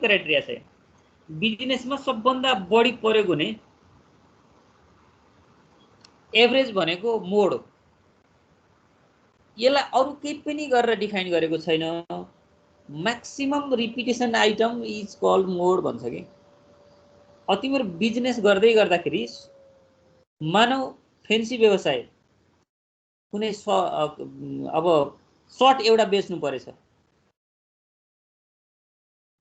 Criteria छ। बिजनेसमा सबभन्दा बढी प्रयोग हुने एभरेज भनेको मोड हो। यसलाई अरु केही पनि गरेर डिफाइन गरेको छैन। Maximum repetition item is called mode भन्छ के। तिम्रो बिजनेस गर्दै गर्दाखेरि मानव फेन्सी व्यवसाय कुनै अब सर्ट एउटा बेच्नु परेछ,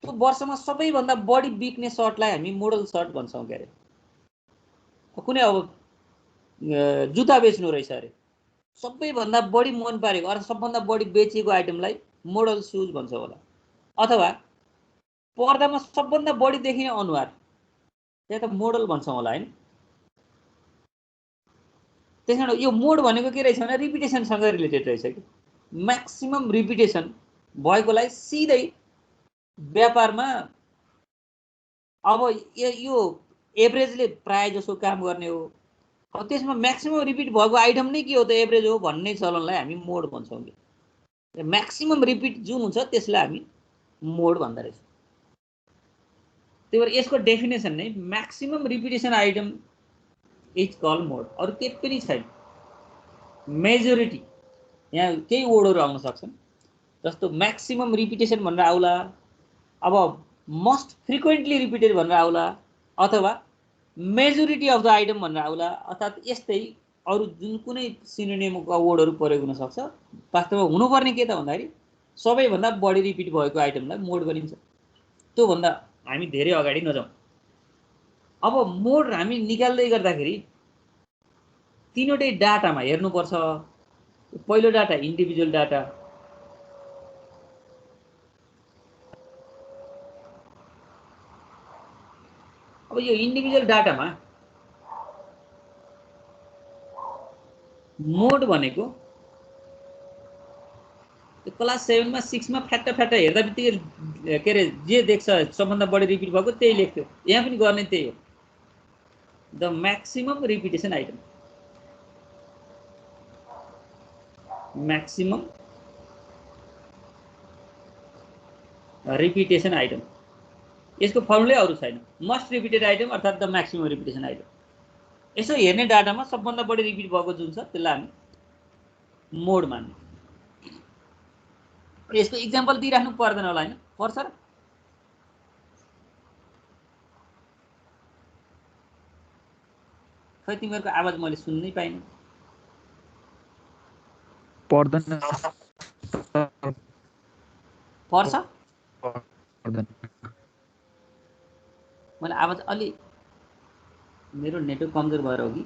त्यो वर्षमा सबैभन्दा बढी बिक्ने सर्टलाई हामी मोडल सर्ट भन्छौँ के अरे। कुनै अब जुत्ता बेच्नु रहेछ अरे, सबैभन्दा बढी मन पारेको अथवा सबभन्दा बढी बेचेको आइटमलाई मोडल सुज भन्छौँ होला। अथवा पर्दामा सबभन्दा बढी देखिने अनुहार, त्यही त मोडल भन्छौँ होला हैन। त्यसैले यो मोड भनेको के रहेछ भने रिपिटेसनसँग रिलेटेड रहेछ कि। म्याक्सिमम रिपिटेसन भएकोलाई सिधै व्यापारमा अब यो एभरेजले प्राय जसो काम गर्ने हो। अब त्यसमा म्याक्सिमम रिपिट भएको आइटम नै के हो त एभरेज हो भन्ने चलनलाई हामी मोड भन्छौँ कि। म्याक्सिमम रिपिट जुन हुन्छ त्यसलाई हामी मोड भन्दो रहेछ। त्यही भएर यसको डेफिनेसन नै maximum repetition item is called mode. अरु केही पनि छैन। मेजोरिटी यहाँ केही वर्डहरु आउन सक्छन्, जस्तो म्याक्सिमम रिपिटेसन भनेर आउला, अब मोस्ट फ्रिक्वेन्टली रिपिटेड भनेर आउला, अथवा मेजोरिटी अफ द आइटम भनेर आउला, अर्थात् यस्तै अरु जुन कुनै सिनोनिमका वर्डहरु प्रयोग हुन सक्छ। वास्तवमा हुनुपर्ने के त भन्दाखेरि सबैभन्दा बढी रिपिट भएको आइटमलाई मोड भनिन्छ। त्यो भन्दा हामी धेरै अगाडि नजाउँ। अब मोड हामी निकाल्दै गर्दाखेरि तीनवटै डाटामा हेर्नुपर्छ। पहिलो डाटा इन्डिभिजुअल डाटा, अब यो इन्डिभिजुअल डाटामा मोड भनेको क्लास 7 मा 6 मा फ्याट्टा हेर्दा बित्तिकै के अरे जे देख्छ सबभन्दा बढी रिपिट भएको त्यही लेख्थ्यो। यहाँ पनि गर्ने त्यही हो, the maximum repetition item. Maximum repetition item, यसको फर्मुलै अरु छैन। मस्ट रिपिटेड आइटम अर्थात् द म्याक्सिमम रिपिटेसन आइटम। यसो हेर्ने डाटामा सबभन्दा बढी रिपिट भएको जुन छ त्यसलाई हामी मोड मान्ने। यसको इक्जाम्पल दिइराख्नु पर्दैन होला हैन? पर्छ र? खै तिमीहरुको आवाज मैले सुन्नै पाइनँ। पर्दैन पर्छ? पर्दैन। मैले आवाज अलि मेरो नेटवर्क कमजोर भएर हो कि?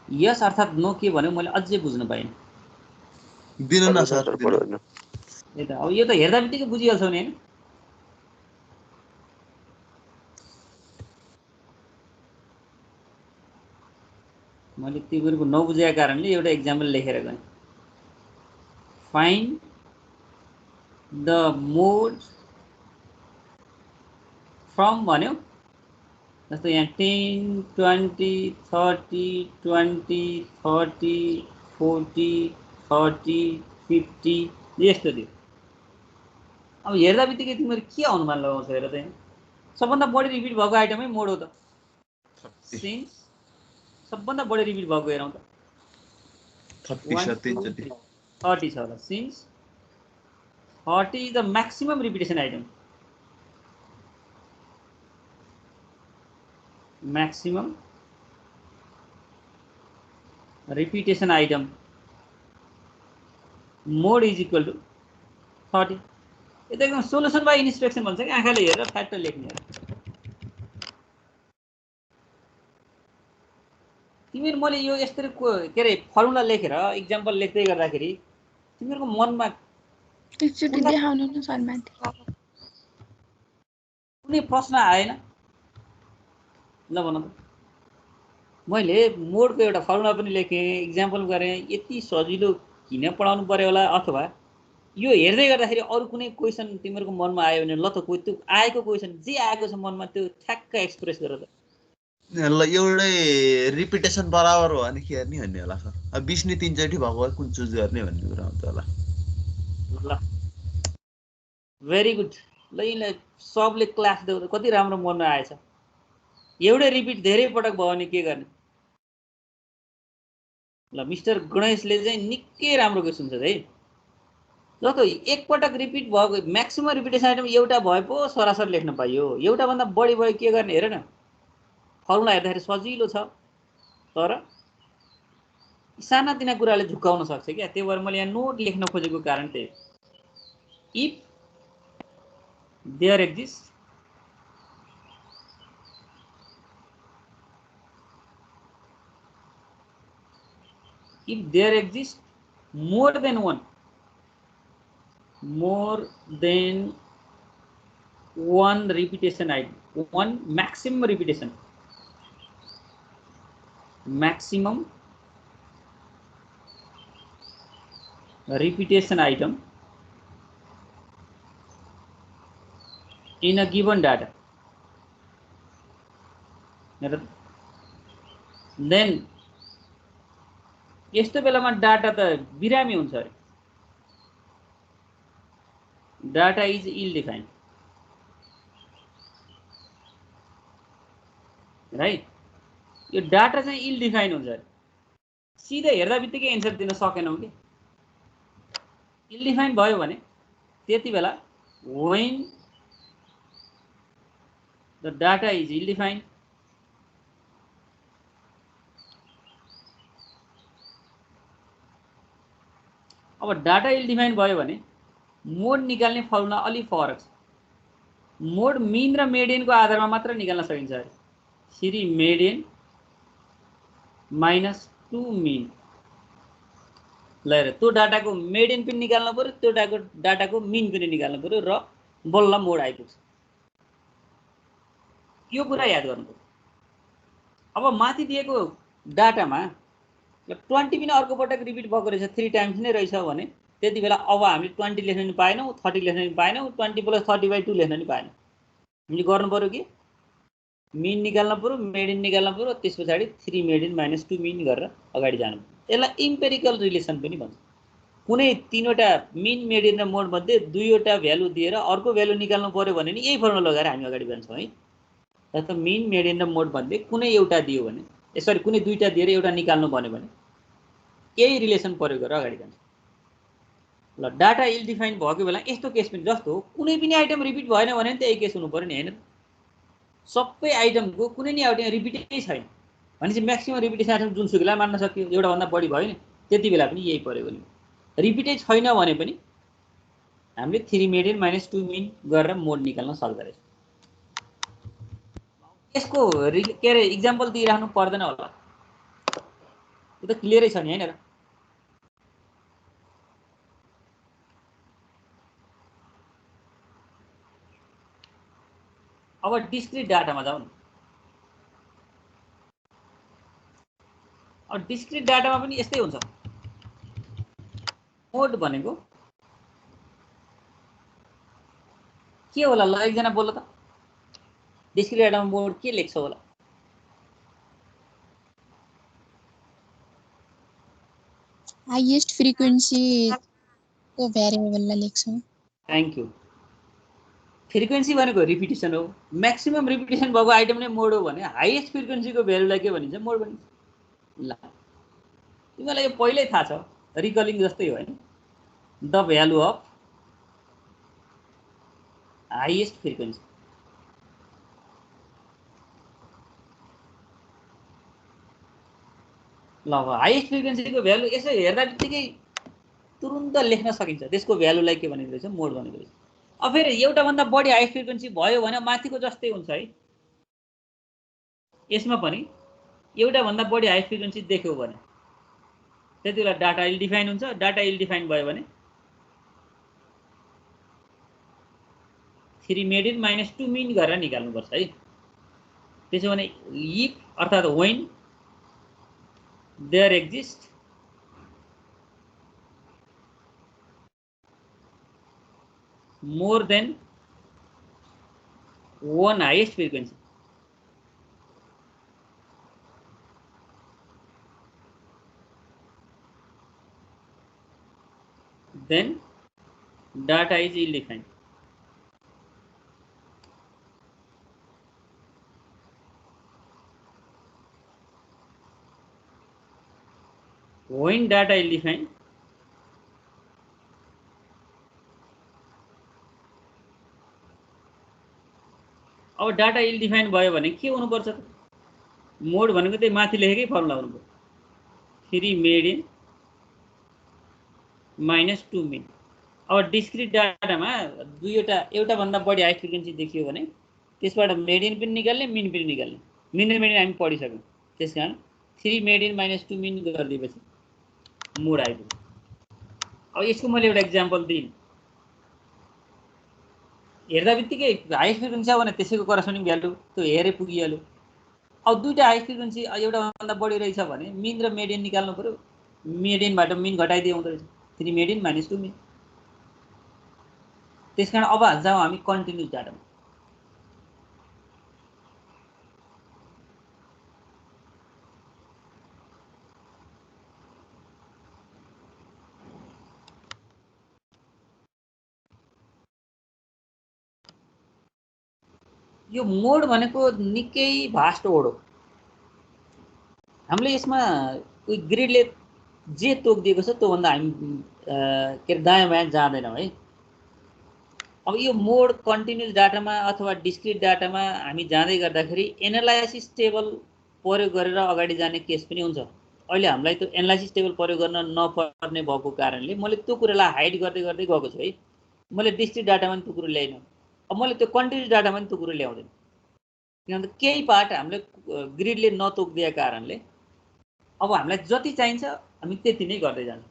यस अर्थात् नो के भन्यो मैले अझै बुझ्न पाइनँ। दिन न सर दिन। ए त अब यो त हेर्दा बित्तिकै बुझिहाल्छौ नि हैन? मैले तिमीहरुको नबुझेका कारणले एउटा एक्जाम्पल लेखेर गएँ। फाइन्ड द मोड फ्रम भन्यो, जस्तो यहाँ 10, 20, 30, 20, 30, 40, 30, 50 यस्तो दियो। अब हेर्दा बित्तिकै तिमीहरु के अनुमान लगाउँछौ हेर त? सबभन्दा बढी रिपिट भएको आइटमै मोड हो त। सिन्स सबभन्दा बढी रिपिट भएको हेरौँ त 30 छ होला। Since 30 is the maximum repetition item. Maximum repetition item mode is equal to 30। यो त एकदम सोलुसन बाई इन्स्पेक्सन भन्छ कि, आँखाले हेरेर फ्याक्ट लेख्ने। तिमीहरु मैले यो यस्तरी के अरे फर्मुला लेखेर इक्जाम्पल लेख्दै गर्दाखेरि तिमीहरुको मनमा एकचोटी देखाउनु न सर माथि कुनै प्रश्न आएन? ल भन त। मैले मोडको एउटा फर्मुला पनि लेखेँ, इक्जाम्पल गरेँ। यति सजिलो किन पढाउनु पर्यो होला? अथवा यो हेर्दै गर्दाखेरि अरु कुनै क्वेशन तिमीहरुको मनमा आयो भने ल त कोही त्यो आएको क्वेशन जे आएको छ मनमा त्यो ठ्याक्क एक्सप्रेस गर त। ल एउटै रिपिटेसन बराबर हो भने के गर्ने भन्ने होला सर। अब 20 नि 3 चोटी भएको कुन चुज गर्ने भन्ने कुरा हुन्छ होला। ल भेरी गुड। ल यिनलाई सबले क्लास देऊ कति राम्रो मनमा आएछ। एउटै रिपिट धेरै पटक भयो भने के गर्ने। ल मिस्टर गणेशले चाहिँ निकै राम्रो क्वेसन छ है। जस्तो एकपटक रिपिट भएको म्याक्सिमम रिपिटेसन आइटम एउटा भए पो सरासर लेख्न पाइयो। एउटा भन्दा बढी भयो के गर्ने हेर न। फर्मुला हेर्दाखेरि सजिलो छ तर सानातिना कुराले झुक्काउन सक्छ क्या। त्यही भएर मैले यहाँ नोट लेख्न खोजेको कारण त्यही। If there exist more than one repetition item, one maximum repetition item in a given data, then यस्तो बेलामा डाटा त बिरामी हुन्छ अरे। Data is ill defined right. यो डाटा चाहिँ इल डिफाइन हुन्छ अरे। सिधै हेर्दा बित्तिकै एन्सर दिन सकेनौँ कि। इल डिफाइन भयो भने त्यति बेला when the data is ill defined अब डाटा इल डिफाइन भयो भने मोड निकाल्ने फर्मुला अलि फरक छ। मोड मिन र मेडियनको आधारमा मात्र निकाल्न सकिन्छ अरे। 3 मेडियन माइनस 2 मिन। ल हेर त्यो डाटाको मेडियन पनि निकाल्नु पर्यो, त्यो डाटाको मिन पनि निकाल्नु पर्यो र बल्ल मोड आइपुग्छ। यो कुरा याद गर्नु पर्यो। अब माथि दिएको डाटामा 20 पनि अर्को पटक रिपिट भएको रहेछ, 3 टाइम्स नै रहेछ भने त्यति बेला अब हामीले 20 लेख्न नि पाएनौँ, 30 लेख्न नि पाएनौँ, 20 + 30/2 लेख्न नि पाएनौँ। हामीले गर्नु पर्यो कि मिन निकाल्नु पर्यो, मेडियन निकाल्नु पर्यो, त्यस पछाडि 3 मेडियन माइनस 2 मिन गरेर अगाडि जानु पर्यो। यसलाई इम्पेरिकल रिलेसन पनि भन्छ। कुनै 3वटा मिन मेडियन र मोड मध्ये 2वटा भ्यालु दिएर अर्को भ्यालु निकाल्नु पर्यो भने नि यही फर्मुला लगाएर हामी अगाडि जान्छौँ है। जस्तो मिन मेडियन र मोड मध्ये कुनै एउटा दियो भने यसरी कुनै 2टा दिएर एउटा निकाल्नु भन्यो भने यही रिलेसन प्रयोग गरेर अगाडि जान्छ। ल डाटा इल डिफाइन भएको बेला यस्तो केस पनि जस्तो कुनै पनि आइटम रिपिट भएन भने त्यही केस हुनु पर्यो नि हैन। सबै आइटमको कुनै नि आइटम रिपिटै छैन भने चाहिँ म्याक्सिमम रिपिटेसन आइटम जुनसुकैलाई मान्न सकियो। एउटा भन्दा बढी भयो नि त्यति बेला पनि यही प्रयोग गर्ने। रिपिटै छैन भने पनि हामीले 3 मेडियन माइनस 2 मिन गरेर मोड निकाल्न सक्दो रहेछ। यसको के अरे इक्जाम्पल दिइराख्नु पर्दैन होला, यो त क्लियरै छ नि हैन र। अब डिस्क्रिट डाटामा जाउँ। अब डिस्क्रिट डाटामा पनि यस्तै हुन्छ। मोड भनेको के होला ल एकजना बोल्नु त। डिस्क्रिट डाटामा मोड के लेख्छ होला? हाईएस्ट फ्रिक्वेन्सी को भेरिएबललाई लेख्छौँ। Thank you. फ्रिक्वेन्सी भनेको रिपिटेसन हो। म्याक्सिमम रिपिटेसन भएको आइटम नै मोड हो भने हाईएस्ट फ्रिक्वेन्सीको भ्यालुलाई के भनिन्छ? मोड भनिन्छ। ल तिमीलाई यो पहिल्यै थाहा छ, रिकलिङ जस्तै हो हैन। The value of highest frequency. ल अब हाईएस्ट फ्रिक्वेन्सीको भ्यालु यसो हेर्दा बित्तिकै तुरुन्त लेख्न सकिन्छ। त्यसको भ्यालुलाई के भनेको रहेछ? मोड भनेको रहेछ। अब फेरि एउटा भन्दा बढी हाईएस्ट फ्रिक्वेन्सी भयो भने माथिको जस्तै हुन्छ है। यसमा पनि एउटा भन्दा बढी हाईएस्ट फ्रिक्वेन्सी देख्यो भने त्यति बेला डाटा इल डिफाइन हुन्छ। डाटा इल डिफाइन भयो भने 3 मेडियन माइनस 2 मिन गरेर निकाल्नुपर्छ है। त्यसो भने इफ अर्थात् when there exists more than one highest frequency, then data is ill defined. When data ill defined, अब डाटा इल डिफाइन भयो भने के हुनुपर्छ त? मोड भनेको त्यही माथि लेखेकै फर्मुला हुनु पर्यो, 3 मेडियन माइनस 2 मिन। अब डिस्क्रिट डाटामा एउटा भन्दा बढी हाई फ्रिक्वेन्सी देखियो भने त्यसबाट मेडियन पनि निकाल्ने, मिन पनि निकाल्ने। मिन र मेडियन हामी पढिसक्यौँ, त्यसकारण 3 मेडियन माइनस 2 मिन गरिदिएपछि मोड आइपुग्यो। अब यसको मैले एउटा इक्जाम्पल दिएँ, हेर्दा बित्तिकै हाई फ्रिक्वेन्सी भने त्यसैको करस्पोन्डिङ भ्यालु त्यो हेरे पुगिहाल्यो। अब दुईटा हाई फ्रिक्वेन्सी एउटा भन्दा बढी रहेछ भने मिन र मेडियन निकाल्नु पर्यो, मेडियनबाट मिन घटाइदिए हुँदो रहेछ, 3 मेडियन माइनस 2 मिन। त्यसकारण अब जाउँ हामी कन्टिन्युस डाटामा। यो मोड भनेको निकै भास्ट वर्ड हो। हामीले यसमा ग्रिडले जे तोकिदिएको छ त्योभन्दा हामी के अरे दायाँ बायाँ जाँदैनौँ है। अब यो मोड कन्टिन्युस डाटामा अथवा डिस्क्रिट डाटामा हामी जाँदै गर्दाखेरि एनालाइसिस टेबल प्रयोग गरेर अगाडि जाने केस पनि हुन्छ। अहिले हामीलाई त्यो एनालाइसिस टेबल प्रयोग गर्न नपर्ने भएको कारणले मैले त्यो कुरालाई हाइड गर्दै गर्दै गएको छु है। मैले डिस्क्रिट डाटामा पनि त्यो कुरो ल्याइनँ, अब मैले त्यो कन्टिन्युस डाटामा पनि त्यो कुरो ल्याउँदैन, किनभने केही पार्ट हामीले ग्रिडले नतोकिदिएको कारणले अब हामीलाई जति चाहिन्छ हामी त्यति नै गर्दै जान्छौँ।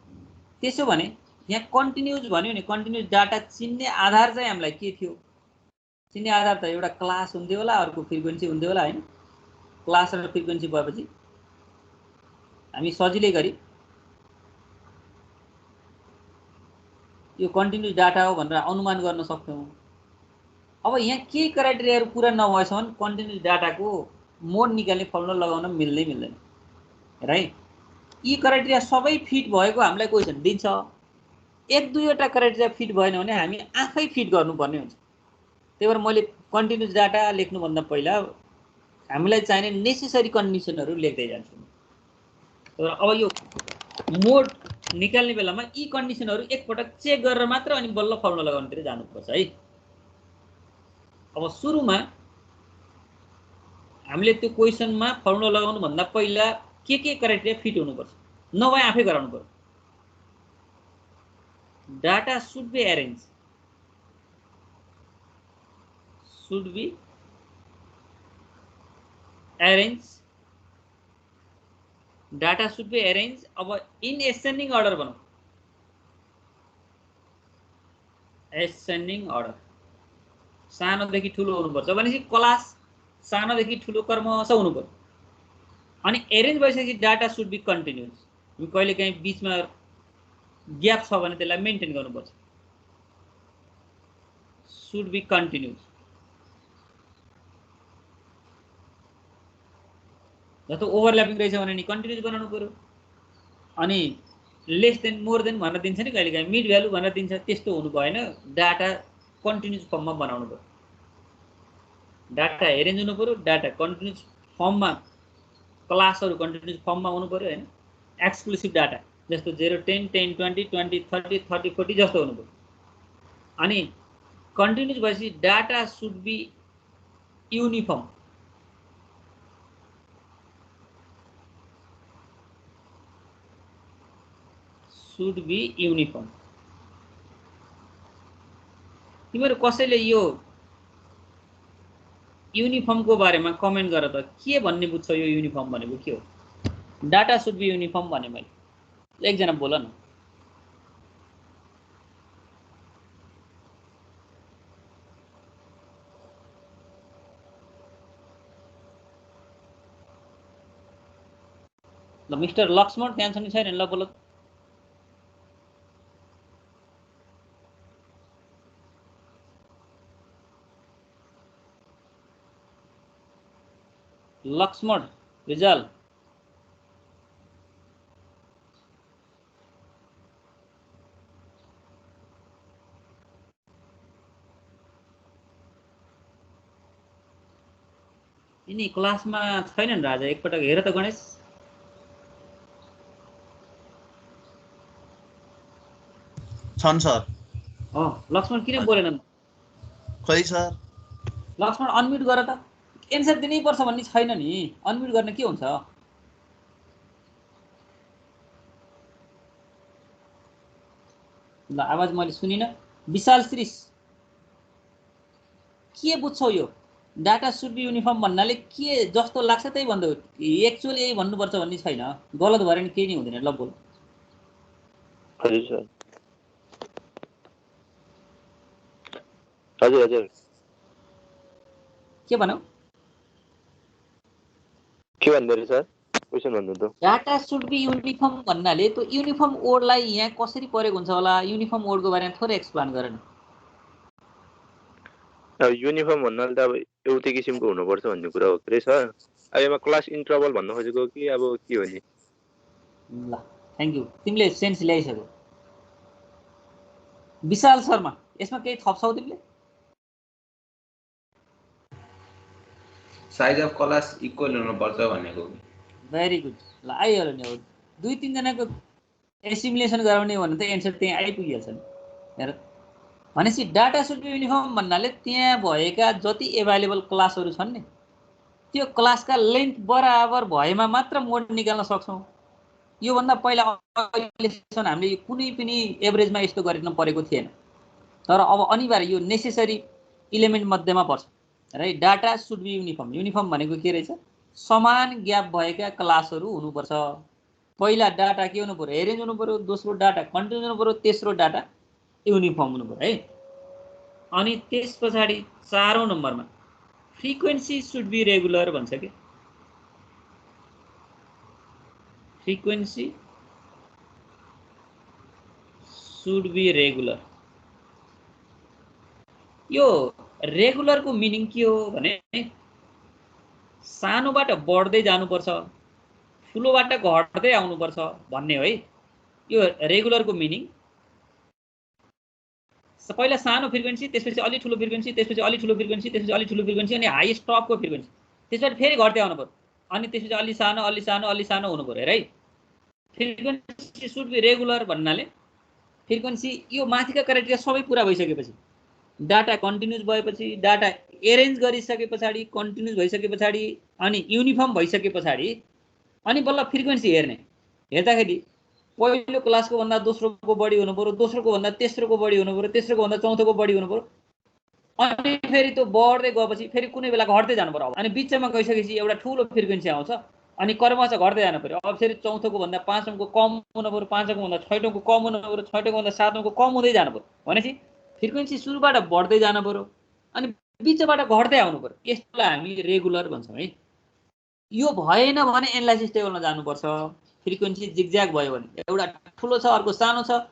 त्यसो भने यहाँ कन्टिन्युस भन्यो नि, कन्टिन्युस डाटा चिन्ने आधार चाहिँ हामीलाई के थियो? चिन्ने आधार त एउटा क्लास हुन्थ्यो होला, अर्को फ्रिक्वेन्सी हुन्थ्यो होला हैन। क्लास र फ्रिक्वेन्सी भएपछि हामी सजिलै गरी यो कन्टिन्युस डाटा हो भनेर अनुमान गर्न सक्छौँ। अब यहाँ के क्राइटेरियाहरू पुरा नभएसम्म कन्टिन्युस डाटाको मोड निकाल्ने फर्मुला लगाउन मिल्दैन है। यी क्राइटेरिया सबै फिट भएको हामीलाई क्वेसन दिन्छ। एक दुईवटा क्राइटेरिया फिट भएन भने हामी आफै फिट गर्नुपर्ने हुन्छ। त्यही भएर मैले कन्टिन्युस डाटा लेख्नुभन्दा पहिला हामीलाई चाहिने नेसेसरी कन्डिसनहरू लेख्दै जान्छु। तर अब यो मोड निकाल्ने बेलामा यी कन्डिसनहरू एकपटक चेक गरेर मात्र अनि बल्ल फर्मुला लगाउनतिर जानुपर्छ है। अब सुरुमा हामीले त्यो क्वेसनमा फर्मुला लगाउनु भन्दा पहिला के क्राइटेरिया फिट हुनुपर्छ, नभए आफै गराउनु पर्यो। Data should be arrange, data should be arrange. अब इन एसेन्डिङ अर्डर भनौँ, एसेन्डिङ अर्डर सानोदेखि ठुलो हुनुपर्छ भनेपछि क्लास सानोदेखि ठुलो क्रमशः हुनु पर्यो। अनि एरेन्ज भइसकेपछि डाटा शुड बी कन्टिन्युस। कहिलेकाहीँ बिचमा ग्याप छ भने त्यसलाई मेन्टेन गर्नुपर्छ, शुड बी कन्टिन्युस। जस्तो ओभरल्यापिङ रहेछ भने नि कन्टिन्युस बनाउनु पर्यो। अनि लेस देन मोर देन भनेर दिन्छ नि कहिलेकाहीँ, मिड भ्यालु भनेर दिन्छ, त्यस्तो हुनु भएन। डाटा कन्टिन्युस फर्ममा बनाउनु पर्यो, डाटा एरेन्ज हुनु पर्यो, डाटा कन्टिन्युस फर्ममा, क्लासहरू कन्टिन्युस फर्ममा हुनु पर्यो हैन। एक्सक्लुसिभ डाटा जस्तो 0 10 10 20 20 30 30 40 जस्तो हुनु पर्यो। अनि कन्टिन्युस भएपछि data should be uniform, should be uniform. तिमीहरू कसैले यो युनिफर्मको बारेमा कमेन्ट गर त, के भन्ने बुझ्छ यो युनिफर्म भनेको के हो? डाटा शुड बी युनिफर्म भने मैले, एकजना बोल न। ल मिस्टर लक्ष्मण त्यहाँ छ नि छैन? ल बोल। लक्ष्मण रिजल यिनी क्लासमा छैनन् राजा, एकपटक हेर त गणेश। छन् सर। लक्ष्मण किन बोलेनन्? खै सर, लक्ष्मण अनम्युट गर त। एन्सर दिनै पर्छ भन्ने छैन नि, अनम्युट गर्न के हुन्छ? ल आवाज मैले सुनिन। विशाल श्रीष के बुझ्छौ यो? डाटा सुड बी युनिफर्म भन्नाले के जस्तो लाग्छ त्यही भन्दै हो, एक्चुअली यही भन्नुपर्छ भन्ने छैन। गलत भएर नि केही नै हुँदैन। ल बोल। हजुर सर। हजुर हजुर के भनौ? के भन्दै रे सर? क्वेशन भन्नु त। डाटा सुड बी युनिफर्म भन्नाले त्यो युनिफर्म वर्डलाई यहाँ कसरी प्रयोग हुन्छ होला? युनिफर्म वर्डको बारेमा थोरै एक्सप्लेन गर न। अब युनिफर्म भन्नाले त अब एउटै किसिमको हुनुपर्छ भन्ने कुरा हो के रे सर? अब यसमा क्लास इन्टरभल भन्न खोजेको कि अब के हो नि? ल थ्याङ्क यू, तिमीले सेन्स ल्याइसक्यौ। विशाल शर्मा यसमा केही थप्छौ तिमीले? साइज अफ क्लास इक्वल हुनुपर्छ भनेको। Very good. ल आइहाल्यो नि। अब 2-3 जनाको एसिमुलेसन गराउने भने त एन्सर त्यहाँ आइपुगिहाल्छ नि। हेर भनेपछि डाटा सुड बी युनिफर्म भन्नाले त्यहाँ भएका जति एभाइलेबल क्लासहरू छन् नि त्यो क्लासका लेन्थ बराबर भएमा मात्र मोड निकाल्न सक्छौँ। योभन्दा पहिला अहिलेसम्म हामीले कुनै पनि एभरेजमा यस्तो गर्न परेको थिएन, तर अब अनिवार्य यो नेसेसरी इलिमेन्ट मध्येमा पर्छ। Right, data should be uniform. Uniform भनेको के रहेछ? समान ग्याप भएका क्लासहरू हुनुपर्छ। पहिला डाटा के हुनु पर्यो? एरेन्ज हुनु पर्यो, दोस्रो डाटा कन्टिन्युस हुनु पर्यो, तेस्रो डाटा युनिफर्म हुनु पर्यो है। अनि त्यस पछाडि 4औं नम्बरमा फ्रिक्वेन्सी सुड बी रेगुलर भन्छ के? Frequency should be regular. यो रेगुलरको मिनिङ के हो भने सानोबाट बढ्दै जानुपर्छ, ठुलोबाट घट्दै आउनुपर्छ भन्ने हो है। यो रेगुलरको मिनिङ। पहिला सानो फ्रिक्वेन्सी, त्यसपछि अलि ठुलो फ्रिक्वेन्सी, त्यसपछि अलि ठुलो फ्रिक्वेन्सी, त्यसपछि अलि ठुलो फ्रिक्वेन्सी, अनि हाइएस्ट टपको फ्रिक्वेन्सी, त्यसपछि फेरि घट्दै आउनु पर्यो, अनि त्यसपछि अलि सानो अलि सानो अलि सानो हुनु पर्यो है। फ्रिक्वेन्सी सुड बी रेगुलर भन्नाले फ्रिक्वेन्सी यो माथिका क्राइटेरिया सबै पुरा भइसकेपछि, डाटा कन्टिन्युस भएपछि, डाटा एरेन्ज गरिसके पछाडि, कन्टिन्युस भइसके पछाडि, अनि युनिफर्म भइसके पछाडि अनि बल्ल फ्रिक्वेन्सी हेर्ने। हेर्दाखेरि पहिलो क्लासको भन्दा दोस्रोको बढी हुनु पर्यो, दोस्रोको भन्दा तेस्रोको बढी हुनु पर्यो, तेस्रोको भन्दा चौथोको बढी हुनु पर्यो, अनि फेरि त्यो बढ्दै गएपछि फेरि कुनै बेला घट्दै जानु पर्यो। अनि बिचमा गइसकेपछि एउटा ठुलो फ्रिक्वेन्सी आउँछ, अनि क्रमशः घट्दै जानु पर्यो। अब फेरि चौथोको भन्दा 5औंको कम हुनु पर्यो, 5औंको भन्दा 6औंको कम हुनु पर्यो, 6औंको भन्दा 7औंको कम हुँदै जानु पर्यो। भनेपछि फ्रिक्वेन्सी सुरुबाट बढ्दै जानु पर्यो अनि बिचबाट घट्दै आउनु पर्यो। यसलाई हामी रेगुलर भन्छौँ है। यो भएन भने एनालाइसिस टेबलमा जानुपर्छ। फ्रिक्वेन्सी जिगज्याग भयो भने, एउटा ठुलो छ अर्को सानो छ,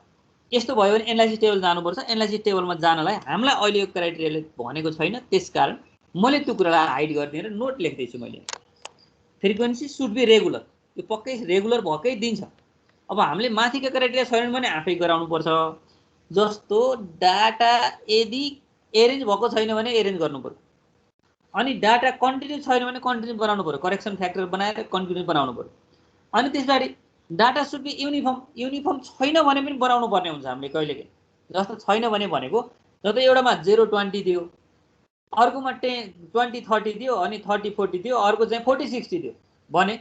यस्तो भयो भने एनालाइसिस टेबल जानुपर्छ। एनालाइसिस टेबलमा जानलाई हामीलाई अहिले यो क्राइटेरियाले भनेको छैन, त्यसकारण मैले त्यो कुरालाई हाइड गरिदिएर नोट लेख्दैछु मैले। फ्रिक्वेन्सी सुड बी रेगुलर, यो पक्कै रेगुलर भएकै दिन्छ। अब हामीले माथिका क्राइटेरिया छैन भने आफै गराउनुपर्छ। जस्तो डाटा यदि एरेन्ज भएको छैन भने एरेन्ज गर्नु पर्यो, अनि डाटा कन्टिन्युस छैन भने कन्टिन्युस बनाउनु पर्यो, करेक्सन फ्याक्टर बनाएर कन्टिन्युस बनाउनु पर्यो। अनि त्यसपछि data should be uniform. Uniform छैन भने पनि बनाउनु पर्ने हुन्छ हामीले कहिलेकाहीँ। जस्तो छैन भने भनेको जस्तो एउटामा 0-20 दियो, अर्कोमा 10-20-30 दियो, अनि 30-40 दियो, अर्को चाहिँ 40-60 दियो भने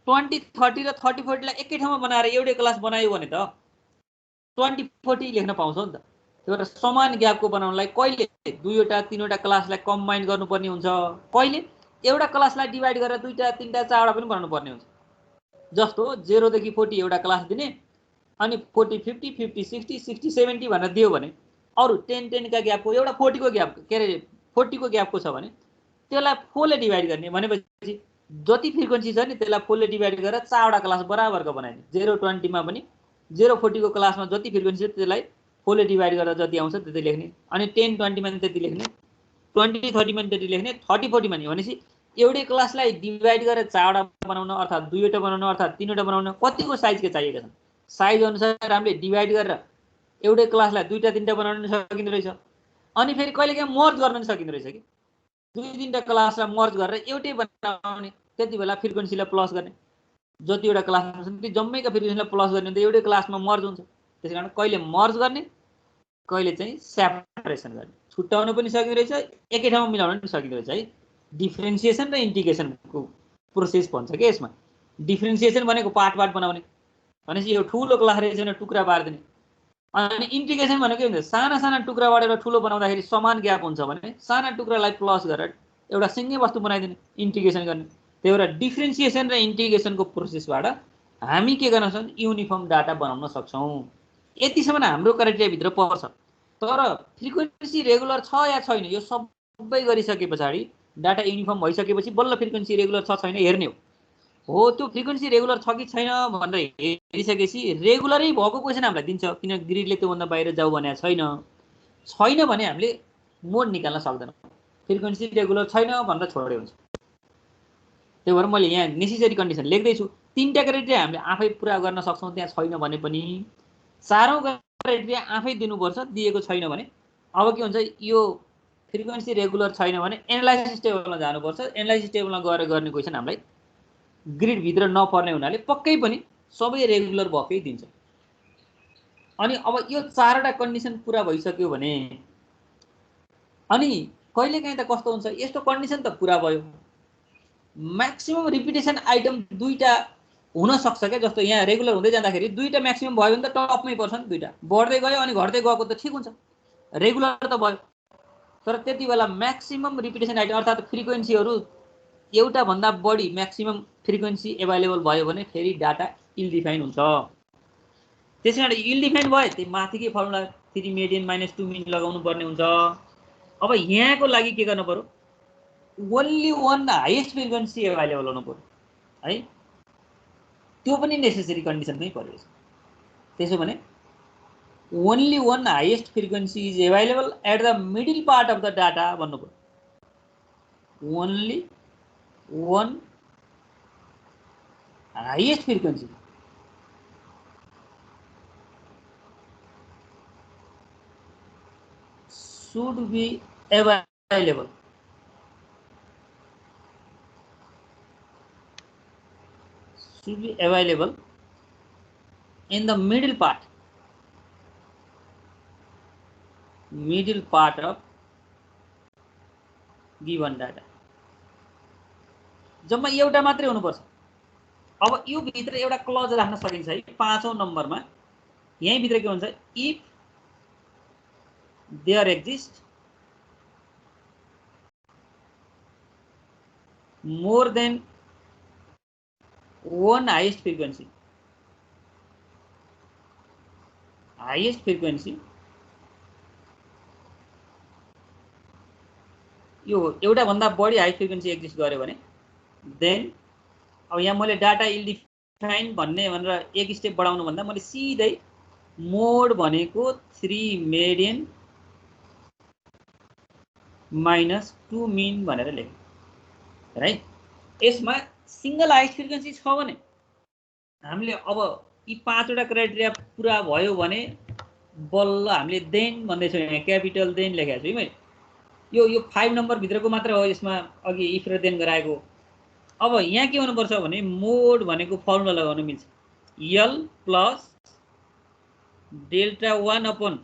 20-30 र 30-40 लाई एकै ठाउँमा बनाएर एउटै क्लास बनायो भने त 20-40 लेख्न पाउँछौ नि त। त्यो एउटा समान ग्यापको बनाउनलाई कहिले 2-3वटा क्लासलाई कम्बाइन गर्नुपर्ने हुन्छ, कहिले एउटा क्लासलाई डिभाइड गरेर 2-3-4वटा पनि बनाउनु पर्ने हुन्छ। जस्तो 0 देखि 40 एउटा क्लास दिने, अनि 40-50, 50-60, 60-70 भनेर दियो भने अरू 10-10 का ग्यापको एउटा 40 को ग्याप के अरे 40 को ग्यापको छ भने त्यसलाई 4 ले डिभाइड गर्ने। भनेपछि जति फ्रिक्वेन्सी छ नि त्यसलाई 4 ले डिभाइड गरेर 4वटा क्लास बराबरको बनाइने। 0-20 मा पनि 0-40 को क्लासमा जति फ्रिक्वेन्सी छ त्यसलाई 4 ले डिभाइड गरेर जति आउँछ त्यति लेख्ने, अनि 10-20 मा त्यति लेख्ने, 20-30 मा त्यति लेख्ने, 30-40 मा नि। भनेपछि एउटै क्लासलाई डिभाइड गरेर 4वटा बनाउन अर्थात् 2वटा बनाउन अर्थात् 3वटा बनाउन कतिको साइजको चाहिएका छन्, साइज अनुसार हामीले डिभाइड गरेर एउटै क्लासलाई 2-3वटा बनाउन सकिँदो रहेछ। अनि फेरि कहिलेकाहीँ मर्ज गर्न पनि सकिँदो रहेछ कि दुई तीनटा क्लासलाई मर्ज गरेर एउटै बनाउने, त्यति बेला फ्रिक्वेन्सीलाई प्लस गर्ने, जतिवटा क्लासमा छन् ती जम्मैका फ्रिक्वेन्सीलाई प्लस गर्ने त एउटै क्लासमा मर्ज हुन्छ। त्यसैकारण कहिले मर्ज गर्ने कहिले चाहिँ सेपरेसन गर्ने, छुट्याउन पनि सकिँदो रहेछ, एकै ठाउँमा मिलाउन पनि सकिँदो रहेछ है। डिफ्रेन्सिएसन र इन्टिग्रेसनको प्रोसेस भन्छ कि यसमा। डिफ्रेन्सिएसन भनेको पार्ट बनाउने भनेपछि यो ठुलो क्लास रहेछ भने टुक्रा पारिदिने, अनि इन्टिग्रेसन भनेको के हुन्छ साना साना टुक्राबाट एउटा ठुलो बनाउँदाखेरि समान ग्याप हुन्छ भने साना टुक्रालाई प्लस गरेर एउटा सिङ्गै वस्तु बनाइदिने, इन्टिग्रेसन गर्ने। त्यही भएर डिफ्रेन्सिएसन र इन्टिग्रेसनको प्रोसेसबाट हामी के गर्न सक्छौँ युनिफर्म डाटा बनाउन सक्छौँ। यतिसम्म हाम्रो क्राइटेरियाभित्र पर्छ। तर फ्रिक्वेन्सी रेगुलर छ या छैन यो सबै गरिसके पछाडि डाटा युनिफर्म भइसकेपछि बल्ल फ्रिक्वेन्सी रेगुलर छ छैन हेर्ने हो। त्यो फ्रिक्वेन्सी रेगुलर छ कि छैन भनेर हेरिसकेपछि रेगुलरै भएको क्वेसन हामीलाई दिन्छ, किन ग्रिडले त्योभन्दा बाहिर जाऊ भनेको छैन भने हामीले मोड निकाल्न सक्दैनौँ। फ्रिक्वेन्सी रेगुलर छैन भनेर छोड्यो हुन्छ। त्यही भएर मैले यहाँ नेसेसरी कन्डिसन लेख्दैछु। तीनटा क्राइटेरिया हामीले आफै पुरा गर्न सक्छौँ त्यहाँ छैन भने पनि, चारौँ क्राइटेरिया आफै दिनुपर्छ, दिएको छैन भने अब के हुन्छ यो फ्रिक्वेन्सी रेगुलर छैन भने एनालाइसिस टेबलमा जानुपर्छ। एनालाइसिस टेबलमा गएर गर्ने क्वेसन हामीलाई ग्रिडभित्र नपर्ने हुनाले पक्कै पनि सबै रेगुलर भएकै दिन्छ। अनि अब यो चारवटा कन्डिसन पुरा भइसक्यो भने अनि कहिलेकाहीँ त कस्तो हुन्छ यस्तो कन्डिसन त पुरा भयो, म्याक्सिमम रिपिटेसन आइटम दुईटा हुन सक्छ क्या। जस्तो यहाँ रेगुलर हुँदै जाँदाखेरि दुईटा म्याक्सिमम भयो भने त टपमै पर्छन्, दुईटा बढ्दै गयो अनि घट्दै गएको त ठिक हुन्छ, रेगुलर त भयो। तर त्यति बेला म्याक्सिमम रिपिटेसन आइटम अर्थात् फ्रिक्वेन्सीहरू एउटा भन्दा बढी म्याक्सिमम फ्रिक्वेन्सी एभाइलेबल भयो भने फेरि डाटा इल डिफाइन हुन्छ। त्यसैकारण इल डिफाइन भयो त्यही माथिकै फर्मुला 3 मिडियन - 2 मिन लगाउनु पर्ने हुन्छ। अब यहाँको लागि के गर्नु पर्यो, only one highest frequency available हुनु पर्यो है, त्यो पनि नेसेसरी कन्डिसनमै पर्यो। त्यसो भने only one highest frequency is available at the middle part of the data भन्नु पर्यो। Only one highest frequency should be available in the middle part of given data। जम्मा एउटा मात्रै हुनुपर्छ। अब यो भित्र एउटा क्लज राख्न सकिन्छ है, 5औं नम्बरमा यही भित्र के हुन्छ, if there exists more than one highest frequency यो एउटा भन्दा बढी हाई फ्रिक्वेन्सी एक्जिस्ट गर्यो भने देन अब यहाँ मैले डाटा इल डिफाइन भन्ने भनेर एक स्टेप बढाउनु भन्दा मैले सिधै मोड भनेको 3 मेडियन -2 मिन भनेर लेखेँ है। यसमा सिंगल हाइएस्ट फ्रिक्वेन्सी छ भने हामीले अब यी 5वटा क्राइटेरिया पुरा भयो भने बल्ल हामीले देन भन्दैछौँ। यहाँ क्यापिटल देन लेखेको छु है मैले, यो 5 नम्बर भित्रको मात्र हो, यसमा अघि इफ र देन गराएको। अब यहाँ के हुनुपर्छ भने मोड भनेको फर्मुला लगाउन मिल्छ, L plus delta 1 upon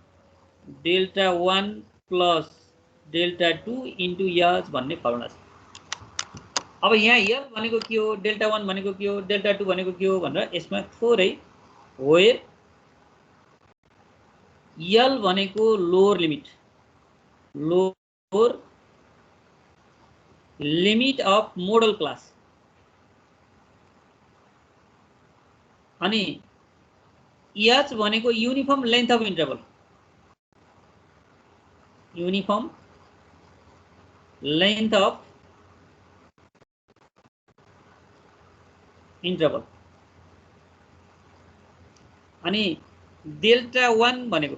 delta 1 plus delta 2 into h भन्ने फर्मुला छ। अब यहाँ यल भनेको के हो, डेल्टा 1 भनेको के हो, डेल्टा 2 भनेको के हो भनेर यसमा थोरै वेयर यल भनेको lower limit of model class, अनि यच भनेको uniform length of interval, uniform length of interval, अनि डेल्टा 1 भनेको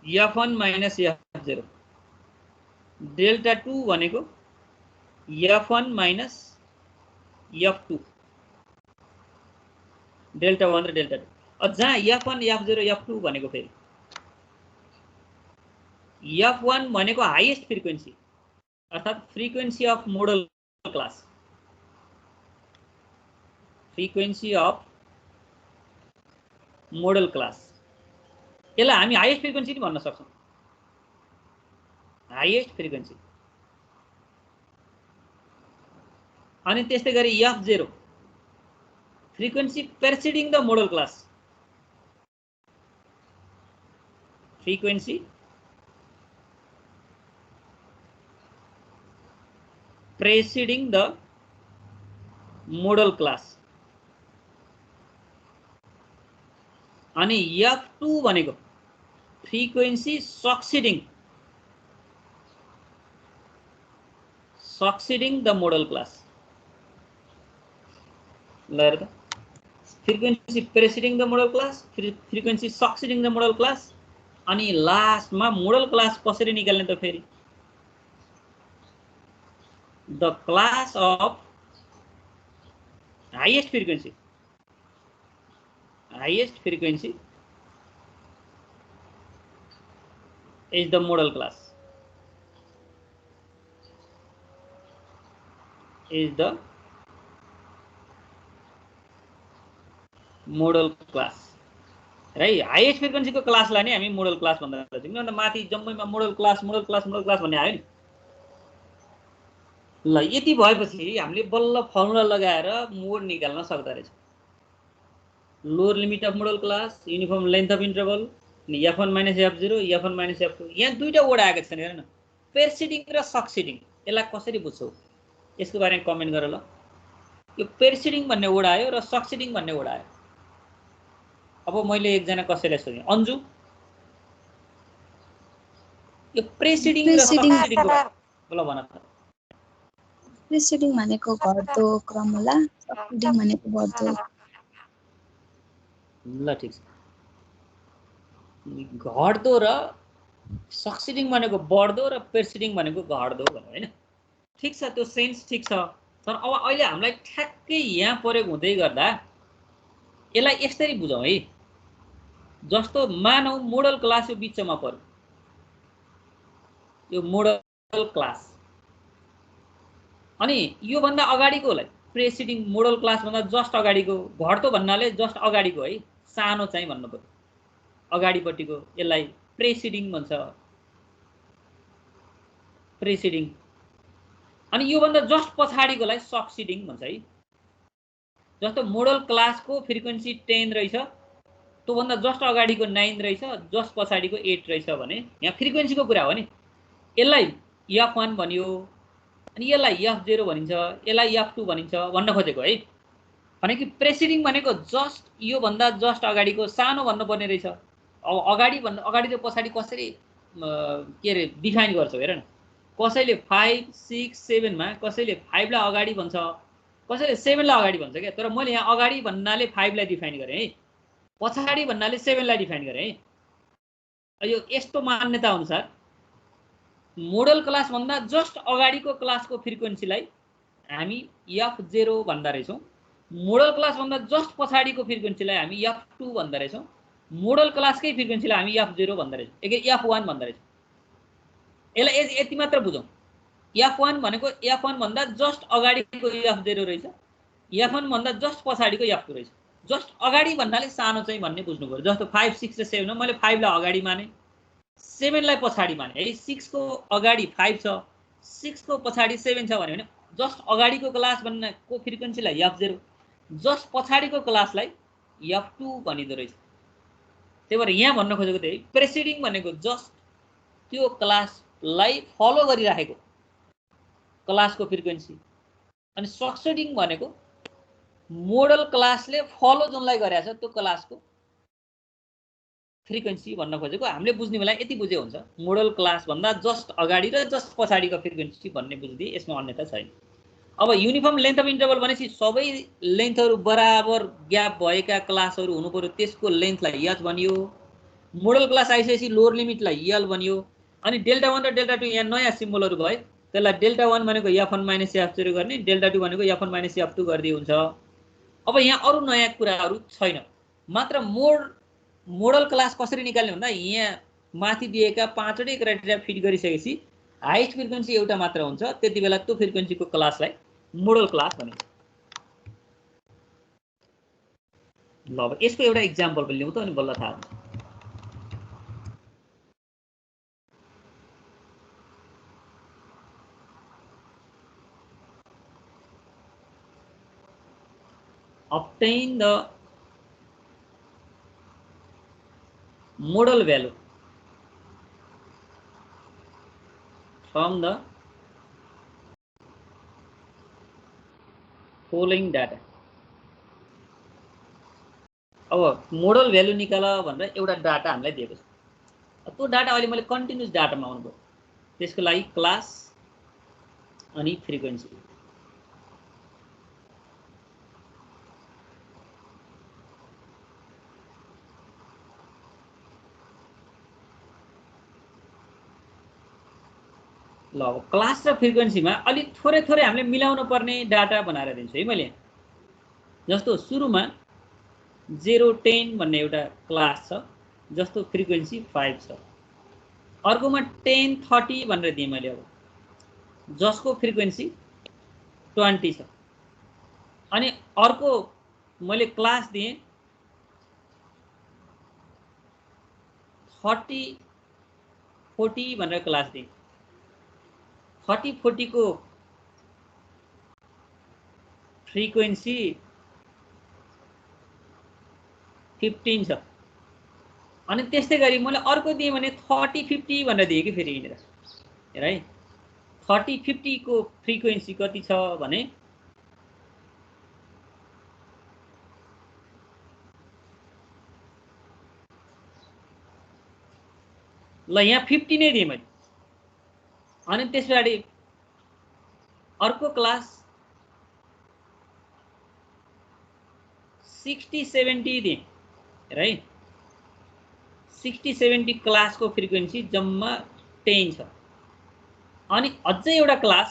f1 - f0, डेल्टा 2 भनेको f1 - f2, डेल्टा 1 र डेल्टा 2। अब जहाँ f1 f0 f2 भनेको फेरि f1 भनेको हाइएस्ट फ्रिक्वेन्सी अर्थात् frequency of model class, frequency of model class, यसलाई हामी हाइएस्ट फ्रिक्वेन्सी नि भन्न सक्छौँ, हाइएस्ट फ्रिक्वेन्सी। अनि त्यस्तै गरी F0 frequency preceding the modal class, frequency preceding the modal class. अनि F2 भनेको frequency succeeding the modal class. ल हेर त, frequency preceding the modal class, frequency succeeding the modal class, अनि लास्टमा मोडल क्लास कसरी निकाल्ने त फेरि the class of highest frequency, highest frequency is the model class, is the model class, right? Highest frequency को क्लासलाई नै हामी मोडल क्लास भन्दा छौँ, किनभने माथि जम्मैमा मोडल क्लास भन्ने आयो नि। ल यति भएपछि हामीले बल्ल फर्मुला लगाएर मोड निकाल्न सक्दा रहेछ। Lower limit of model class, uniform length of interval, F1 minus F0, F1 minus F2। यहाँ दुईटा वर्ड आएको छ हेर न, प्रेसिडिङ र सक्सिडिङ। यसलाई कसरी बुझ्छौ यसको बारेमा कमेन्ट गर ल। यो प्रेसिडिङ भन्ने वर्ड आयो र सक्सिडिङ भन्ने वर्ड आयो। अब मैले एकजना कसैलाई सोधेँ, अन्जु यो प्रेसिडिङ र सक्सिडिङ ल भन त। प्रेसिडिङ भनेको घट्दो क्रम होला, सक्सिडिङ भनेको बढ्दो। ल ठिक छ, घट्दो र सक्सिडिङ भनेको बढ्दो र प्रेसिडिङ भनेको घट्दो भन्यो हैन। ठिक छ, त्यो सेन्स ठिक छ। तर अब अहिले हामीलाई ठ्याक्कै यहाँ प्रयोग हुँदै गर्दा यसलाई यसरी बुझौँ है। जस्तो मानौ मोडल क्लास यो बिचमा पर्यो, यो मोडल क्लास, अनि यो भन्दा अगाडिकोलाई प्रेसिडिङ, मोडल क्लास भन्दा जस्ट अगाडिको, घट्दो भन्नाले जस्ट अगाडिको है, सानो चाहिँ भन्नु पर्यो, अगाडिपट्टिको, यसलाई प्रेसिडिङ भन्छ, प्रेसिडिङ। अनि यो भन्दा जस्ट पछाडिकोलाई सक्सिडिङ भन्छ है। जस्तो मोडल क्लासको फ्रिक्वेन्सी 10 रहेछ, त्यो भन्दा जस्ट अगाडिको 9 रहेछ, जस्ट पछाडिको 8 रहेछ भने यहाँ फ्रिक्वेन्सीको कुरा हो नि। यसलाई F1 भनियो, अनि यसलाई F0 भनिन्छ, यसलाई F2 भनिन्छ भन्न खोजेको है। भनेको प्रेसिडिङ भनेको जस्ट यो भन्दा जस्ट अगाडिको सानो भन्नुपर्ने रहेछ। अब अगाडि भन्दा अगाडि र पछाडि कसरी के रे डिफाइन गर्छौ हेर न। कसैले 5, 6, 7 मा कसैले 5 लाई अगाडि भन्छ, कसैले 7 लाई अगाडि भन्छ क्या। तर मैले यहाँ अगाडि भन्नाले 5 लाई डिफाइन गरेँ है, पछाडि भन्नाले 7 लाई डिफाइन गरेँ है। यो यस्तो मान्यता अनुसार मोडल क्लास भन्दा जस्ट अगाडिको क्लासको फ्रिक्वेन्सीलाई हामी F0 भन्दा रहेछौँ, मोडल क्लास भन्दा जस्ट पछाडिको फ्रिक्वेन्सीलाई हामी F2 भन्दा रहेछौँ, मोडल क्लासकै फ्रिक्वेन्सीलाई हामी F0 भन्दा रहेछौँ, F1 भन्दा रहेछौँ। यसलाई यति मात्र बुझौँ। F1 भनेको F1 भन्दा जस्ट अगाडिको F0 रहेछ, F1 भन्दा जस्ट पछाडिको F2 रहेछ। जस्ट अगाडि भन्नाले सानो चाहिँ भन्ने बुझ्नु पर्यो। जस्तो 5, 6 र 7 मैले 5 लाई अगाडि माने, 7 लाई पछाडि माने है। 6 को अगाडि 5 छ, 6 को पछाडि 7 छ भने जस्ट अगाडिको क्लास भन्नेको फ्रिक्वेन्सीलाई F0, जस्ट पछाडिको क्लासलाई F2 भनिदो रहेछ। त्यही भएर यहाँ भन्न खोजेको त्यही, प्रेसिडिङ भनेको जस्ट त्यो क्लासलाई फलो गरिराखेको क्लासको फ्रिक्वेन्सी, अनि सक्सिडिङ भनेको मोडल क्लासले फलो जुनलाई गरेछ त्यो क्लासको फ्रिक्वेन्सी भन्न खोजेको। हामीले बुझ्ने बेला यति बुझे हुन्छ, मोडल क्लास भन्दा जस्ट अगाडि र जस्ट पछाडिको फ्रिक्वेन्सी भन्ने बुझ्दिए, यसमा अन्यथा छैन। अब युनिफर्म लेन्थ अफ इन्टरभल भनेपछि सबै लेन्थहरू बराबर ग्याप भएका क्लासहरू हुनु पर्यो, त्यसको लेन्थलाई H भनियो। मोडल क्लास आइसकेपछि लोअर लिमिटलाई L भनियो। अनि डेल्टा 1 र डेल्टा 2 यहाँ नयाँ सिम्बलहरू भयो, त्यसलाई डेल्टा 1 भनेको F1 माइनस F0 गर्ने, डेल्टा 2 भनेको F1 माइनस F2 गर्दै हुन्छ। अब यहाँ अरू नयाँ कुराहरू छैन, मात्र मोडल क्लास कसरी निकाल्ने भन्दा यहाँ माथि दिएका 5वटै क्राइटेरिया फिट गरिसकेपछि हाइएस्ट फ्रिक्वेन्सी एउटा मात्र हुन्छ, त्यति बेला त्यो फ्रिक्वेन्सीको क्लासलाई मोडल क्लास भनिन्छ। ल अब यसको एउटा इक्जाम्पल पनि लिउँ त, अनि बल्ल थाहा हुन्छ। Obtain the model value from the following data। अब मोडल भ्यालु निकाल भनेर एउटा डाटा हामीलाई दिएको छ। त्यो डाटा अहिले मैले कन्टिन्युस डाटामा आउनु पर्यो, त्यसको लागि क्लास अनि फ्रिक्वेन्सी। ल अब क्लास र फ्रिक्वेन्सीमा अलि थोरै थोरै हामीले मिलाउन पर्ने डाटा बनाएर दिन्छु है मैले। जस्तो सुरुमा 010 भन्ने एउटा क्लास छ, जस्तो फ्रिक्वेन्सी 5 छ। अर्कोमा 1030 भनेर दिएँ मैले, अब जसको फ्रिक्वेन्सी 20 छ। अनि अर्को मैले क्लास दिएँ 3040 भनेर क्लास दिएँ। 3040 को फ्रिक्वेन्सी 15 छ। अनि त्यस्तै गरी मैले अर्को दिएँ भने 3050 भनेर दिएँ कि फेरि यिनीहरू हेर है। 3050 को फ्रिक्वेन्सी कति छ भने ल यहाँ 50 नै दिएँ मैले। अनि त्यस पछाडि अर्को क्लास 6070 दिएँ हेर है। 6070 क्लासको फ्रिक्वेन्सी जम्मा 10 छ। अनि अझै एउटा क्लास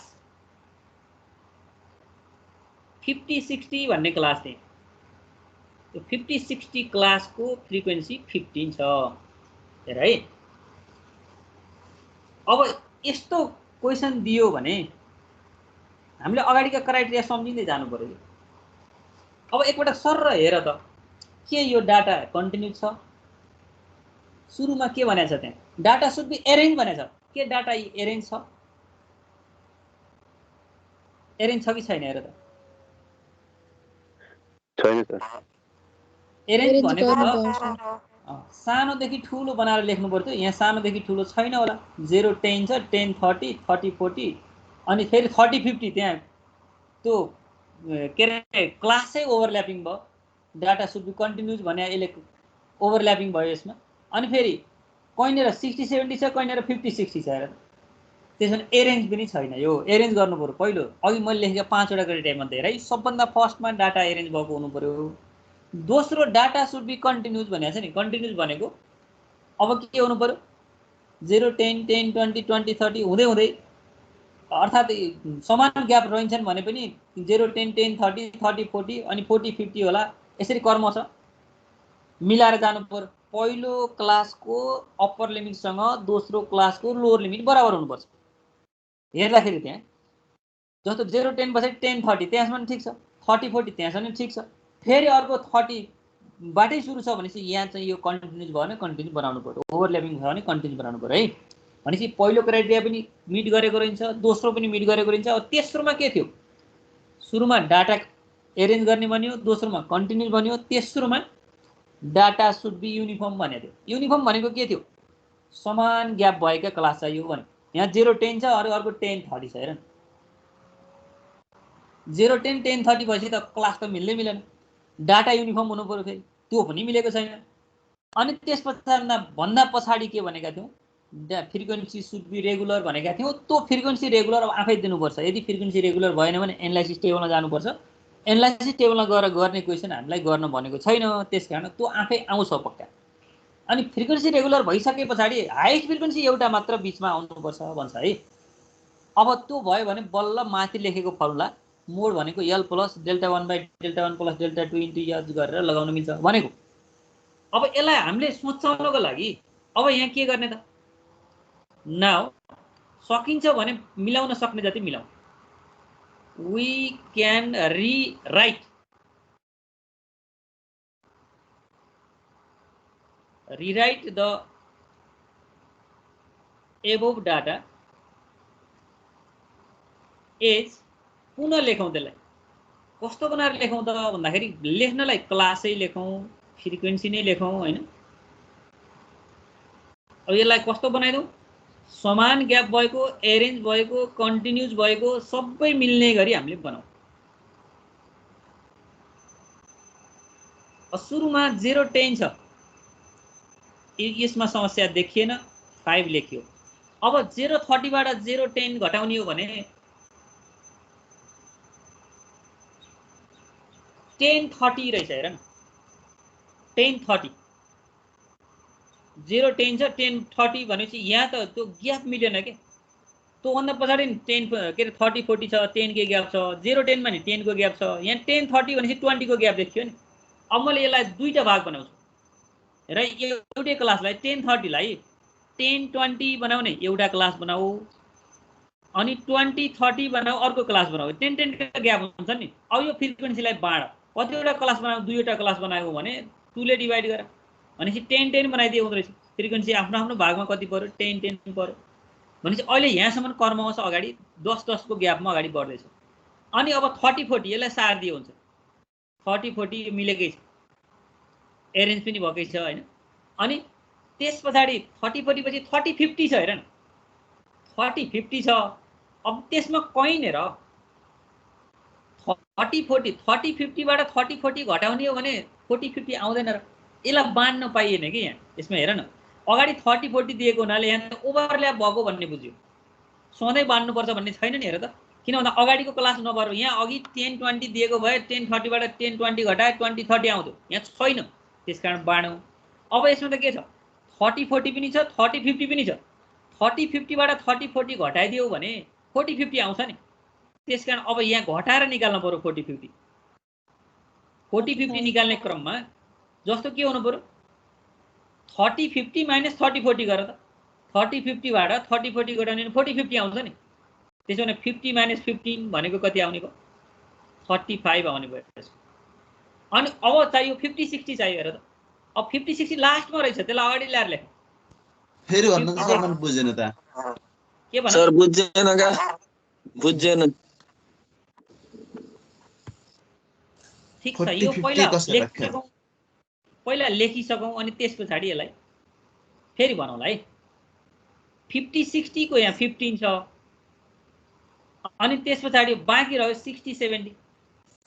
5060 भन्ने क्लास दिएँ। त्यो 5060 क्लासको फ्रिक्वेन्सी 15 छ हेर है। अब यस्तो क्वेसन दियो भने हामीले अगाडिका क्राइटेरिया सम्झिँदै जानु पर्यो। अब एकपटक सर हेर त के यो डाटा कन्टिन्युस छ। सुरुमा के भनेको छ त्यहाँ, डाटा सुड बी एरेन्ज भनेको छ। के डाटा एरेन्ज छ? एरेन्ज छ कि छैन हेर त। छैन सर। एरेन्ज भनेको त सानोदेखि ठुलो बनाएर लेख्नु पर्थ्यो। यहाँ सानोदेखि ठुलो छैन होला। 010 छ, 1030, 3040 अनि फेरि 3050 त्यहाँ त्यो के अरे क्लासै ओभरल्यापिङ भयो। डाटा सुड बी कन्टिन्युस भने यसले ओभरल्यापिङ भयो यसमा। अनि फेरि कहीँनिर 6070 छ, कहीँनिर 5060 छ हेर। त्यसो भने एरेन्ज पनि छैन। यो एरेन्ज गर्नु पर्यो। पहिलो अघि मैले लेखेको 5वटा क्राइटेरिया मध्ये हेर है, सबभन्दा फर्स्टमा डाटा एरेन्ज भएको हुनु पर्यो। दोस्रो डाटा सुड बी कन्टिन्युस भनेको छ नि। कन्टिन्युस भनेको अब के हुनु पर्यो, 010, 10, 20, 20, 30 हुँदै हुँदै अर्थात् समान ग्याप रहन्छन् भने पनि 010, 10, 30, 30, 40 अनि 40, 50 होला। यसरी क्रम छ, मिलाएर जानु पर्यो। पहिलो क्लासको अप्पर लिमिटसँग दोस्रो क्लासको लोअर लिमिट बराबर हुनुपर्छ। हेर्दाखेरि त्यहाँ जस्तो 010 पछाडि 1030 त्यहाँसम्म ठिक छ, 3040 त्यहाँसम्म ठिक छ। फेरि अर्को 30 बाटै सुरु छ भनेपछि यहाँ चाहिँ यो कन्टिन्युस भयो भने कन्टिन्युस बनाउनु पर्यो। ओभरल्यापिङ भयो भने कन्टिन्युस बनाउनु पर्यो है। भनेपछि पहिलो क्राइटेरिया पनि मिट गरेको रहन्छ, दोस्रो पनि मिट गरेको रहन्छ। अब तेस्रोमा के थियो, सुरुमा डाटा एरेन्ज गर्ने भन्यो, दोस्रोमा कन्टिन्युस भन्यो, तेस्रोमा डाटा सुड बी युनिफर्म भनेको थियो। युनिफर्म भनेको के थियो, समान ग्याप भएका क्लास चाहियो भने। यहाँ 010 छ, अर्को 1030 छ हेर। 010, 1030 भएपछि त क्लास त मिल्दै मिलेन। डाटा युनिफर्म हुनु पर्यो, फेरि त्यो पनि मिलेको छैन। अनि त्यस भन्दा पछाडि के भनेका थियौँ, फ्रिक्वेन्सी सुड बी रेगुलर भनेका थियौँ। त्यो फ्रिक्वेन्सी रेगुलर अब आफै दिनुपर्छ। यदि फ्रिक्वेन्सी रेगुलर भएन भने एनालाइसिस टेबलमा जानुपर्छ। एनालाइसिस टेबलमा गएर गर्ने क्वेसन हामीलाई गर्न भनेको छैन, त्यसकारण त्यो आफै आउँछ पक्का। अनि फ्रिक्वेन्सी रेगुलर भइसके पछाडि हाइएस्ट फ्रिक्वेन्सी एउटा मात्र बिचमा आउनुपर्छ भन्छ है। अब त्यो भयो भने बल्ल माथि लेखेको फर्मुला मोड भनेको L प्लस डेल्टा 1/डेल्टा 1 प्लस डेल्टा 2 इन्टु युज गरेर लगाउन मिल्छ भनेको। अब यसलाई हामीले सोचाउनको लागि अब यहाँ के गर्ने त, नाउ सकिन्छ भने मिलाउन सक्ने जति मिलाऊ. We can rewrite the above data as पुनः लेखौं. त्यसलाई कस्तो बनाएर लेखौं त भन्दाखेरि लेख्नलाई क्लासै लेखौं, फ्रिक्वेन्सी नै लेखौं हैन. अब यसलाई कस्तो बनाइदौ, समान ग्याप भएको, एरेन्ज भएको, कन्टिन्युस भएको, सबै मिल्ने गरी हामीले बनाऊ. सुरुमा 0 10 छ, यसमा समस्या देखिएन, 5 लेखियो. अब 0 30 बाट 0 10 घटाउने हो भने 10 30 रहेछ. हेर न, 10 30 0 10 छ, 10 30 भनेपछि यहाँ त त्यो ग्याप मिलेन के. त्यो भन्दा पछाडि 10 के 30 40 छ, 10 को ग्याप छ. 0 10 मा नि 10 को ग्याप छ. यहाँ 10 30 भनेपछि 20 को ग्याप देखियो नि. अब मैले यसलाई दुईटा भाग बनाउँछु र एउटै क्लासलाई 10 30 लाई 10 20 बनाउने एउटा क्लास बनाऊ, अनि 20 30 बनाऊ अर्को क्लास बनाऊ. 10 10 का ग्याप हुन्छ नि. अब यो फ्रिक्वेन्सीलाई बाँड, कतिवटा क्लास बनाऊ, दुईवटा क्लास बनायो भने 2 ले डिवाइड गर भनेपछि 10 10 बनाइदिए हुँदो रहेछ. फ्रिक्वेन्सी आफ्नो आफ्नो भागमा कति पर्यो, 10 10 पर्यो भनेपछि अहिले यहाँसम्म कर्म आउँछ, अगाडि 10 10 को ग्यापमा अगाडि बढ्दैछ. अनि अब 30 40 यसलाई सार दिए हुन्छ. 30 40 मिलेकै छ, एरेन्ज पनि भएकै छ हैन. अनि त्यस पछाडि 30 40 पछि 30 50 छ. हेर न, 30 50 छ. अब त्यसमा कहीँ र 30 40 30 50 बाट 30 40 घटाउने हो भने 40 50 आउँदैन र यसलाई बाँड्न पाइएन कि यहाँ. यसमा हेर न, अगाडि 30 40 दिएको हुनाले यहाँ त ओभरल्याप भएको भन्ने बुझ्यो. सधैँ बाँड्नुपर्छ भन्ने छैन नि. हेर त, किन भन्दा अगाडिको क्लास नभएर यहाँ अघि 10 20 दिएको भए 10 30 बाट 10 20 घटाए 20 30 आउँथ्यो. यहाँ छैन, त्यसकारण बाँडौँ. अब यसमा त के छ, 30 40 पनि छ, 30 50 पनि छ. 30 50 बाट 30 40 घटाइदियो भने 40 50 आउँछ नि. त्यसकारण अब यहाँ घटाएर निकाल्नु पर्यो 40 50. 40 50 निकाल्ने क्रममा जस्तो के हुनु पर्यो, 30 50 माइनस 30 40 गर त. 30 50 बाट 30 40 घटाउने 40 50 आउँछ नि. त्यसो भने 50 माइनस 15 भनेको कति आउने भयो, 35 आउने भयो. अनि अब चाहियो 50 60 चाहियो. हेर त, अब 50 60 लास्टमा रहेछ, त्यसलाई अगाडि ल्याएर लेख. फेरि भन्नु त सर, मैले बुझेन त. के भन्छ सर? बुझेन का, बुझेन. ठीक छ, यो पहिला लेखिसकौँ अनि त्यस पछाडि यसलाई फेरि बनाउला है. 50 60 को यहाँ 15 छ, अनि त्यस पछाडि बाँकी रह्यो 60 70.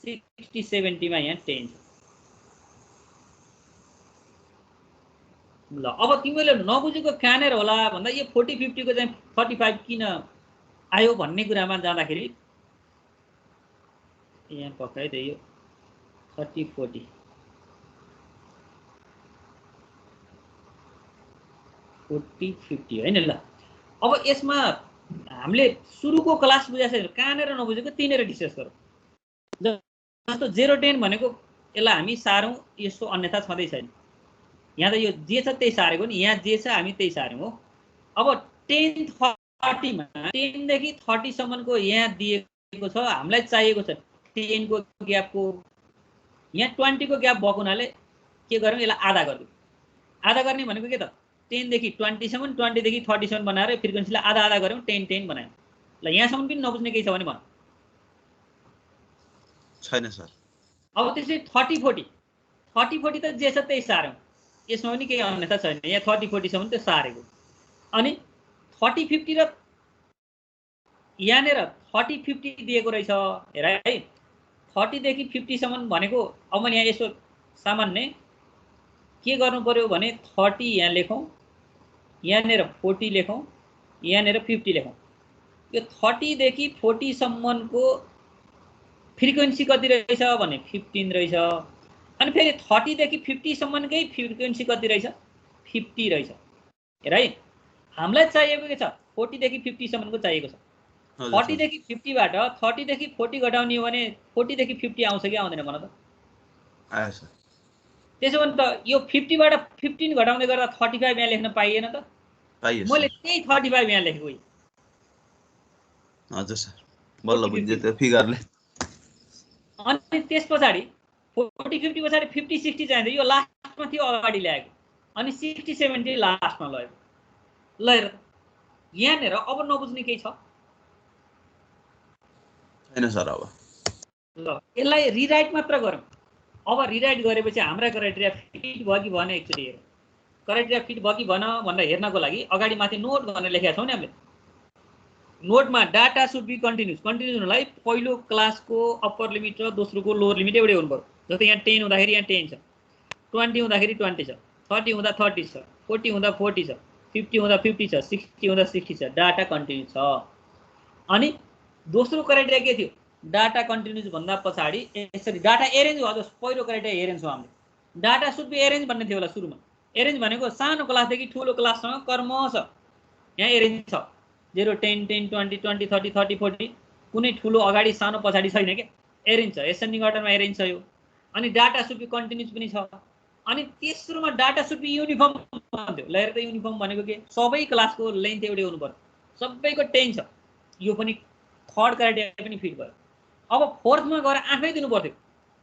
60 70 मा यहाँ 10 छ. ल अब तिमीले नबुझेको कहाँनेर होला भन्दा यो 40 50 को चाहिँ 35 किन आयो भन्ने कुरामा जाँदाखेरि यहाँ पक्राइदियो यो 30 40 40 50 हैन. ल अब यसमा हामीले सुरुको क्लास बुझाएको छैन, कहाँनेर नबुझेको त्यहीँनेर डिस्कस गरौँ. जस्तो 0 10 भनेको यसलाई हामी सारौँ, यसो अन्यथा छँदै छैन. यहाँ त यो जे छ त्यही सारेको नि, यहाँ जे छ हामी त्यही सार्यौँ हो. अब 10 30 मा 10 देखि 30 सम्मको यहाँ दिएको छ, हामीलाई चाहिएको छ 10 को ग्यापको. यहाँ 20 को ग्याप भएको हुनाले के गरौँ, यसलाई आधा गरिदिउँ. आधा गर्ने भनेको के त, 10 देखि 20 सम्म, 20 देखि 30 सम्म बनाएर फ्रिक्वेन्सीलाई आधा आधा गऱ्यौँ, 10 10 बनायौँ. ल यहाँसम्म पनि नबुझ्ने केही छ भने भन. छैन सर. अब त्यसै 30 40 30 40 त जे छ त्यही सार्यौँ, यसमा पनि केही अन्यथा छैन. यहाँ 30 40 सम्म त्यो सारेको. अनि 30 50 र यहाँनिर 30 50 दिएको रहेछ. हेर है, 30 देखि 50 सम्म भनेको अब मैले यहाँ यसो सामान्य के गर्नु पर्यो भने 30 यहाँ लेखौँ, यहाँनिर 40 लेखौँ, यहाँनिर 50 लेखौँ. यो 30 देखि 40 सम्मको फ्रिक्वेन्सी कति रहेछ भने 15 रहेछ. अनि फेरि 30 देखि 50 सम्मकै फ्रिक्वेन्सी कति रहेछ, 50 रहेछ. हेर है, हामीलाई चाहिएको के छ, 40 देखि 50 सम्मको चाहिएको छ. 40 देखि 50 बाट 30 देखि 40 घटाउने हो भने 40 देखि 50 आउँछ कि आउँदैन भन त. आयो सर. त्यसो भने त यो 50 बाट 15 घटाउँदै गर्दा 35 यहाँ लेख्न पाइएन त. पाइयो मैले त्यही 35 यहाँ लेखेको. हजुर सर बल्ल बुझ्यो त्यो फिगरले अनि त्यस पछाडि 40 50 पछाडि 50 60 चाहिन्छ यो लास्टमा थियो अगाडि ल्याएको अनि 60 70 लास्टमा लयो ल हेर यहाँनिर अब नबुझ्ने केही छ छैन सर अब ल यसलाई रिराइट मात्र गरौँ अब रिराइट गरेपछि हाम्रा क्राइटेरिया फिट भयो कि भएन एकचोटि हेरौँ क्राइटेरिया फिट भयो कि भएन भनेर हेर्नको लागि अगाडि माथि नोट भनेर लेखेका छौँ नि हामीले नोटमा डाटा सुड बी कन्टिन्युस हुनलाई पहिलो क्लासको अप्पर लिमिट र दोस्रोको लोअर लिमिट एउटै हुनु पर्यो जस्तै यहाँ 10 हुँदाखेरि यहाँ 10 छ 20 हुँदाखेरि 20 छ 30 हुँदा 30 छ 40 हुँदा 40 छ 50 हुँदा 50 छ 60 हुँदा 60 छ डाटा कन्टिन्युस छ अनि दोस्रो क्राइटेरिया के थियो डाटा कन्टिन्युस भन्दा पछाडि यसरी डाटा एरेन्ज हो पहिलो क्राइटेरिया एरेन्ज हो हामीले डाटा सुड बी एरेन्ज भन्ने थियो होला सुरुमा एरेन्ज भनेको सानो क्लासदेखि ठुलो क्लाससँग क्रमशः यहाँ एरेन्ज छ 0 10 10 20 20 30 30 40 कुनै ठुलो अगाडि सानो पछाडि छैन के एरेन्ज छ एसेन्डिङ अर्डरमा एरेन्ज छ यो अनि डाटा सुड बी कन्टिन्युस पनि छ अनि तेस्रोमा डाटा सुड बी युनिफर्म भन्थ्यो ल हेर त युनिफर्म भनेको के सबै क्लासको लेन्थ एउटै हुनु पर्यो सबैको 10 छ यो पनि थर्ड क्राइटेरिया पनि फिट भयो अब फोर्थमा गएर आफै दिनु पर्थ्यो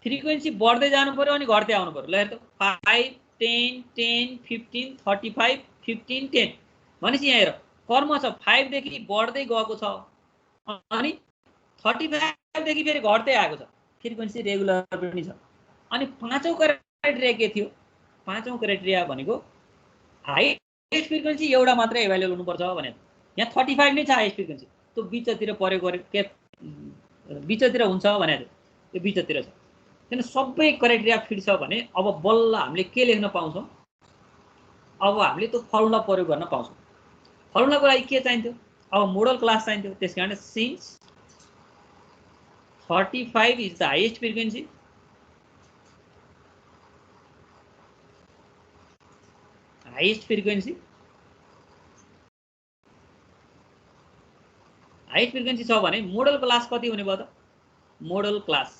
फ्रिक्वेन्सी बढ्दै जानु पर्यो अनि घट्दै आउनु पर्यो ल हेर त 5 10 10 15 35 15 10 भनेपछि यहाँ हेर कर्म छ 5 देखि बढ्दै गएको छ अनि 35 देखि फेरि घट्दै आएको छ फ्रिक्वेन्सी रेगुलर पनि छ अनि पाँचौं क्राइटेरिया के थियो पाँचौं क्राइटेरिया भनेको हाइएस्ट फ्रिक्वेन्सी एउटा मात्रै एभाइलेबल हुनुपर्छ भनेर यहाँ 35 नै छ हाइएस्ट फ्रिक्वेन्सी त्यो बिचतिर परेको के बिचतिर हुन्छ भनेर यो बिचतिर छ किन सबै क्राइटेरिया फिट छ भने अब बल्ल हामीले के लेख्न पाउँछौँ अब हामीले त्यो फर्मुला प्रयोग गर्न पाउँछौँ फर्मुलाको लागि के चाहिन्थ्यो अब मोडल क्लास चाहिन्थ्यो त्यसकारण since 35 is the highest frequency highest frequency छ भने मोडल क्लास कति हुने भयो त modal class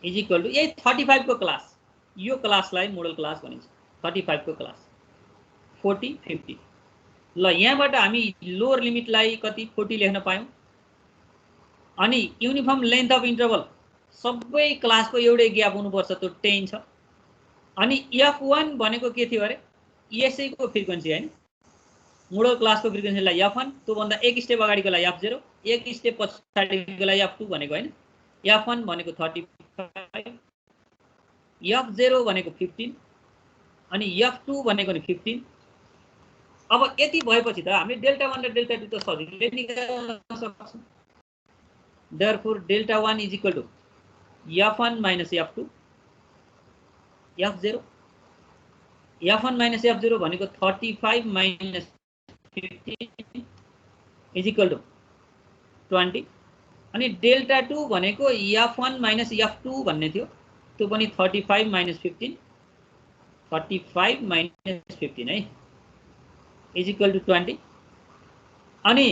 is equal to यही 35 को क्लास यो क्लासलाई मोडल क्लास भनिन्छ 35 को क्लास 40 50 ल यहाँबाट हामी लोअर लिमिटलाई कति 40 लेख्न पायौं अनि युनिफर्म लेन्थ अफ इन्टरभल सबै क्लासको एउटै ग्याप हुनुपर्छ त्यो 10 छ अनि f1 भनेको के थियो अरे यसैको फ्रिक्वेन्सी हैन मोडल क्लासको फ्रिक्वेन्सीलाई f1 त्यो भन्दा एक स्टेप अगाडिकोलाई f0 एक स्टेप पछाडिकोलाई f2 भनेको हैन f1 भनेको 35 f0 भनेको 15 अनि f2 भनेको नि 15 अब यति भएपछि त हामीले डेल्टा 1 र डेल्टा 2 त सजिलै निकाल्न सक्छौं therefore delta 1 is equal to f1 minus f2 f0 f1 minus f0 भनेको 35 माइनस 15 इज इक्वल टु 20 अनि डेल्टा 2 भनेको f1 माइनस f2 भन्ने थियो त्यो पनि 35 माइनस 15 35 माइनस 15 है इज इक्वल टु 20 अनि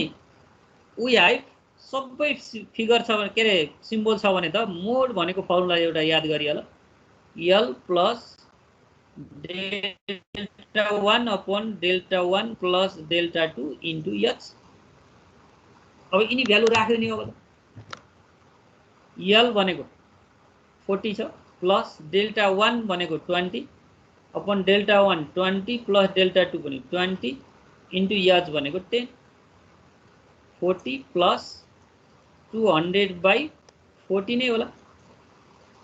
वी हेभ सबै फिगर छ भने के रे सिम्बल छ भने त मोड भनेको फर्मुला एउटा याद गरिहाल L plus delta 1 upon delta 1 plus delta 2 into h अब यिनी भ्यालु राख्यो नि अब L भनेको 40 छ प्लस डेल्टा 1 भनेको 20 अपॉन डेल्टा 1 20 प्लस डेल्टा 2 पनि 20 इन्टु h भनेको 10 40 प्लस 200 बाई 40 नै होला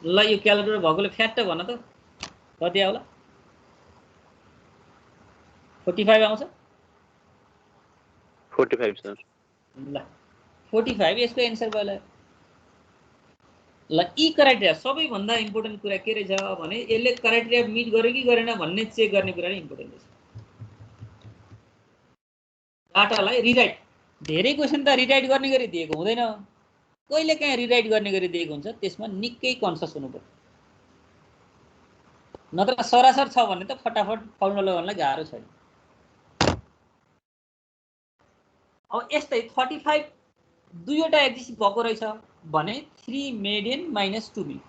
ल यो क्याल्कुलेटर भएकोले फ्याट्ट भन त कति आउला 45 आउँछ 45 सर ल 45 यसको एन्सर भयो ल यी क्राइटेरिया सबैभन्दा इम्पोर्टेन्ट कुरा के रहेछ भने यसले क्राइटेरिया मिट गर्यो कि गरेन भन्ने चेक गर्ने कुरा नै इम्पोर्टेन्ट रहेछ डाटालाई रिराइट धेरै क्वेशन त रिराइट गर्ने गरी दिएको हुँदैन कहिले काहीँ रिराइट गर्ने गरी दिएको हुन्छ त्यसमा निकै कन्सियस हुनु पर्छ नत्र सरासर छ भने त फटाफट फर्मुला लगाउनलाई गाह्रो छैन अब यस्तै 35 दुईवटा एक्जिस्ट भएको रहेछ भने 3 मेडियन माइनस 2 मिन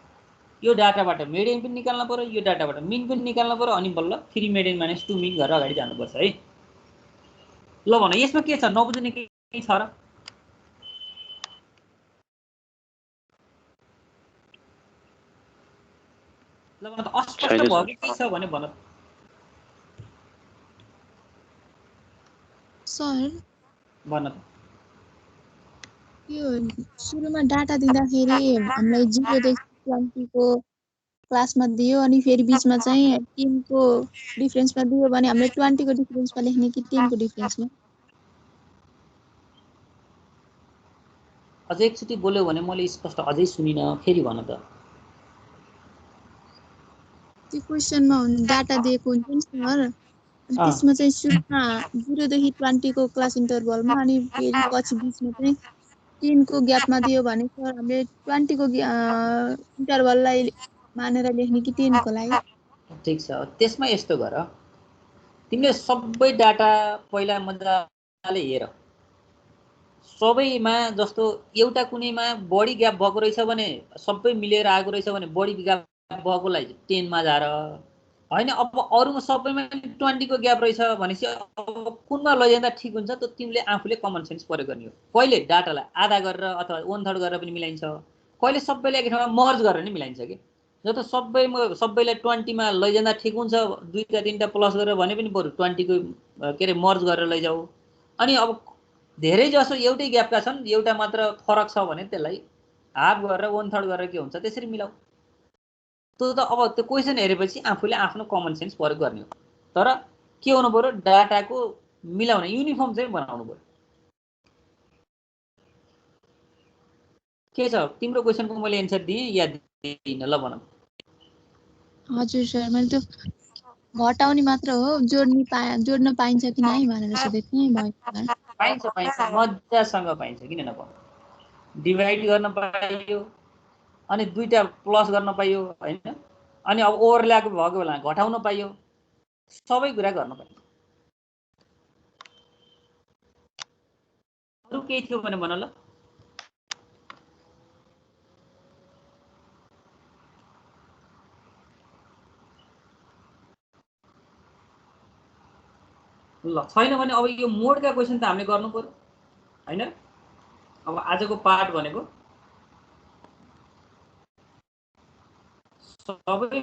यो डाटाबाट मेडियन पनि निकाल्न पर्यो यो डाटाबाट मिन पनि निकाल्न पर्यो अनि बल्ल 3 मेडियन माइनस 2 मिन गरेर अगाडि जानुपर्छ है ल भन यसमा के छ नबुझ्ने केही छ र मतलब अन्त अस्पष्ट छैन भयो सर। कि के छ भने भन सर भन त। यो सुरुमा डाटा दिँदाखेरि हामीलाई 0 देखि 20 को क्लासमा दियो अनि फेरि बीचमा चाहिँ 10 को डिफरेन्समा दियो भने हामीले 20 को डिफरेन्समा लेख्ने कि 10 को डिफरेन्समा? अझै एकचोटि बोल्यो भने मैले स्पष्ट अझै सुनिनँ, फेरि भन त। त्यो क्वेसनमा डाटा दिएको हुन्छ नि सर, अनि अँ, त्यसमा चाहिँ सुरुमा 0 देखि 20 को क्लास इन्टरभलमा अनि फेरि पछि बीचमा चाहिँ 10 को ग्यापमा दियो भने सर हामीले 20 को इन्टरभललाई मानेर लेख्ने कि 10 को लागि? ठिक छ। त्यसमा यस्तो गर, तिमीले सबै डाटा पहिला मजाले हेर। सबैमा जस्तो एउटा कुनैमा बढी ग्याप भएको रहेछ भने, सबै मिलेर आएको रहेछ भने बढी ग्याप भएकोलाई 10 मा झार होइन। अब अरूमा सबैमा 20 को ग्याप रहेछ भनेपछि अब कुनमा लैजाँदा ठिक हुन्छ, त्यो तिमीले आफूले कमन सेन्स प्रयोग गर्ने हो। कहिले डाटालाई आधा गरेर अथवा 1/3 गरेर पनि मिलाइन्छ, कहिले सबैलाई एक ठाउँमा मर्ज गरेर नि मिलाइन्छ कि। जस्तो सबैलाई 20 मा लैजाँदा ठिक हुन्छ, 2टा 3टा प्लस गरेर भने पनि बरु 20 को के अरे मर्ज गरेर लैजाऊ। अनि अब धेरै जसो एउटै ग्यापका छन्, एउटा मात्र फरक छ भने त्यसलाई हाफ गरेर 1/3 गरेर के हुन्छ त्यसरी मिलाऊ। त्यो त अब त्यो क्वेसन हेरेपछि आफूले आफ्नो कमन सेन्स प्रयोग गर्ने हो। तर के हुनु पर्यो, डाटाको मिलाउने युनिफर्म चाहिँ बनाउनु पर्यो। के छ तिम्रो क्वेसनको मैले एन्सर दिएँ या दिइनँ ल भन। हजुर सर, मैले त्यो घटाउने मात्र हो, जोड्न पाइन्छ कि नै भनेर सोधेको थिएँ, भयो सर। पाइन्छ मजासँग पाइन्छ, किन नपाउँ। डिभाइड गर्न पाइयो, अनि 2टा प्लस गर्न पाइयो होइन, अनि अब ओभरल्याप भएको बेला घटाउन पाइयो, सबै कुरा गर्न पाइयो। अरू केही थियो भने भन ल। ल छैन भने अब यो मोडका क्वेसन त हामीले गर्नु पर्यो होइन। अब आजको पाठ भनेको सबै